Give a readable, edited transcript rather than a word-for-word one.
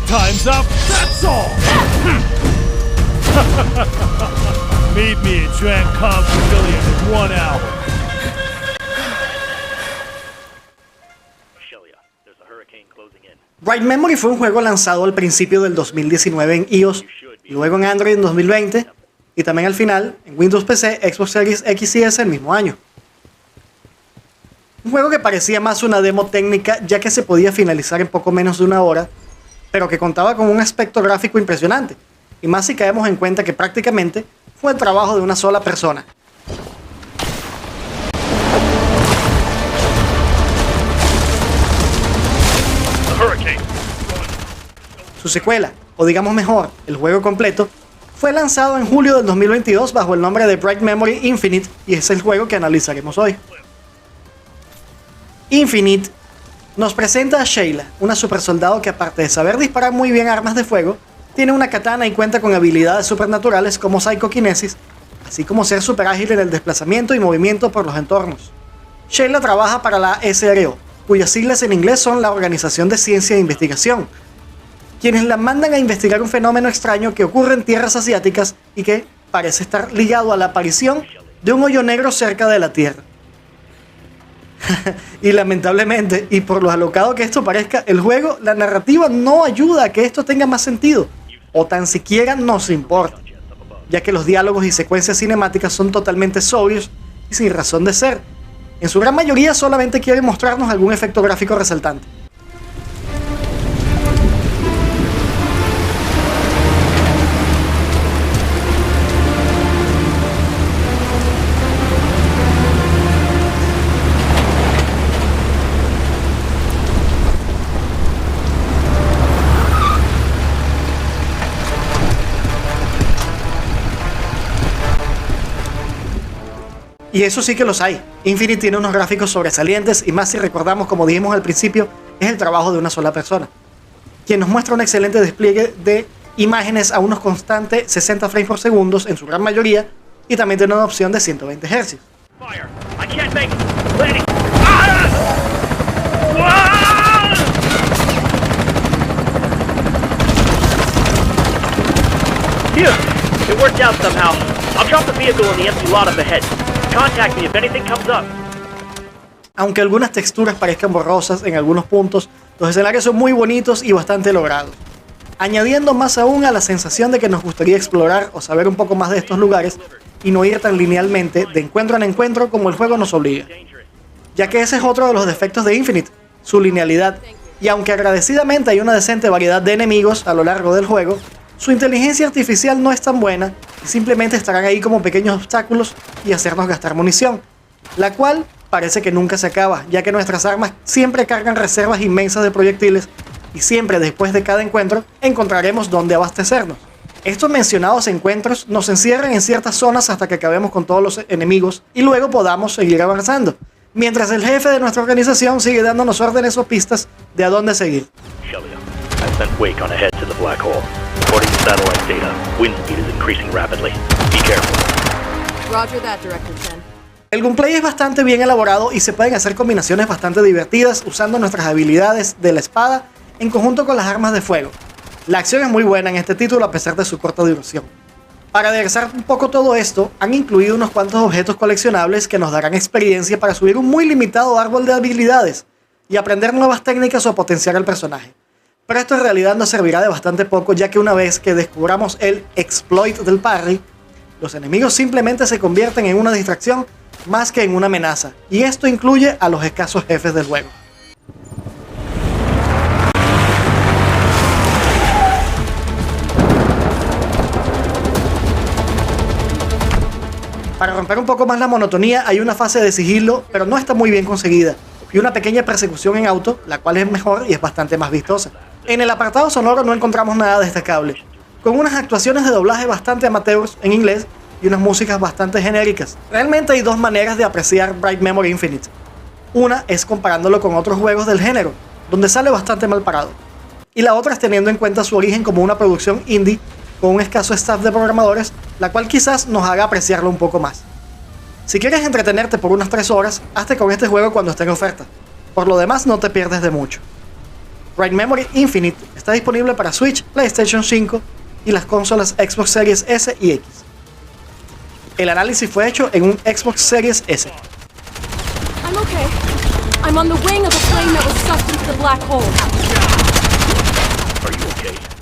Time's up, that's all! Meet me at Drancom Pavilion in 1 hour. Bright Memory fue un juego lanzado al principio del 2019 en iOS, luego en Android en 2020 y también al final en Windows PC, Xbox Series X y S el mismo año. Un juego que parecía más una demo técnica ya que se podía finalizar en poco menos de 1 hora, pero que contaba con un aspecto gráfico impresionante, y más si caemos en cuenta que prácticamente fue el trabajo de una sola persona. Su secuela, o digamos mejor, el juego completo, fue lanzado en julio del 2022 bajo el nombre de Bright Memory Infinite y es el juego que analizaremos hoy. Infinite nos presenta a Sheila, una supersoldado que aparte de saber disparar muy bien armas de fuego, tiene una katana y cuenta con habilidades supernaturales como psicoquinesis, así como ser super ágil en el desplazamiento y movimiento por los entornos. Sheila trabaja para la SRO, cuyas siglas en inglés son la Organización de Ciencia e Investigación, quienes la mandan a investigar un fenómeno extraño que ocurre en tierras asiáticas y que parece estar ligado a la aparición de un hoyo negro cerca de la Tierra. Y lamentablemente, y por lo alocado que esto parezca, el juego, la narrativa no ayuda a que esto tenga más sentido, o tan siquiera nos importa, ya que los diálogos y secuencias cinemáticas son totalmente sobrios y sin razón de ser. En su gran mayoría solamente quieren mostrarnos algún efecto gráfico resaltante. Y eso sí que los hay. Infinite tiene unos gráficos sobresalientes y más si recordamos, como dijimos al principio, es el trabajo de una sola persona, quien nos muestra un excelente despliegue de imágenes a unos constantes 60 frames por segundo en su gran mayoría y también tiene una opción de 120 Hz. It worked out somehow. I'll drop the vehicle in the empty lot up ahead. Contact me if anything comes up. Aunque algunas texturas parezcan borrosas en algunos puntos, los escenarios son muy bonitos y bastante logrados, añadiendo más aún a la sensación de que nos gustaría explorar o saber un poco más de estos lugares y no ir tan linealmente de encuentro en encuentro como el juego nos obliga, ya que ese es otro de los defectos de Infinite, su linealidad, y aunque agradecidamente hay una decente variedad de enemigos a lo largo del juego, su inteligencia artificial no es tan buena y simplemente estarán ahí como pequeños obstáculos y hacernos gastar munición, la cual parece que nunca se acaba, ya que nuestras armas siempre cargan reservas inmensas de proyectiles y siempre después de cada encuentro encontraremos dónde abastecernos. Estos mencionados encuentros nos encierran en ciertas zonas hasta que acabemos con todos los enemigos y luego podamos seguir avanzando, mientras el jefe de nuestra organización sigue dándonos órdenes o pistas de a dónde seguir. I've sent Wake on ahead to the black hole. According to satellite data, wind speed is increasing rapidly. Be careful. Roger that, Director Chen. El gameplay es bastante bien elaborado y se pueden hacer combinaciones bastante divertidas usando nuestras habilidades de la espada en conjunto con las armas de fuego. La acción es muy buena en este título a pesar de su corta duración. Para aderezar un poco todo esto, han incluido unos cuantos objetos coleccionables que nos darán experiencia para subir un muy limitado árbol de habilidades y aprender nuevas técnicas o potenciar al personaje. Pero esto en realidad nos servirá de bastante poco, ya que una vez que descubramos el exploit del parry, los enemigos simplemente se convierten en una distracción más que en una amenaza, y esto incluye a los escasos jefes del juego. Para romper un poco más la monotonía hay una fase de sigilo, pero no está muy bien conseguida, y una pequeña persecución en auto, la cual es mejor y es bastante más vistosa. En el apartado sonoro no encontramos nada destacable, con unas actuaciones de doblaje bastante amateurs en inglés y unas músicas bastante genéricas. Realmente hay dos maneras de apreciar Bright Memory Infinite. Una es comparándolo con otros juegos del género, donde sale bastante mal parado. Y la otra es teniendo en cuenta su origen como una producción indie con un escaso staff de programadores, la cual quizás nos haga apreciarlo un poco más. Si quieres entretenerte por unas 3 horas, hazte con este juego cuando esté en oferta. Por lo demás no te pierdes de mucho. Write Memory Infinite está disponible para Switch, PlayStation 5 y las consolas Xbox Series S y X. El análisis fue hecho en un Xbox Series S. I'm okay. I'm on the wing of a plane that was sucked into the black hole. Are you okay?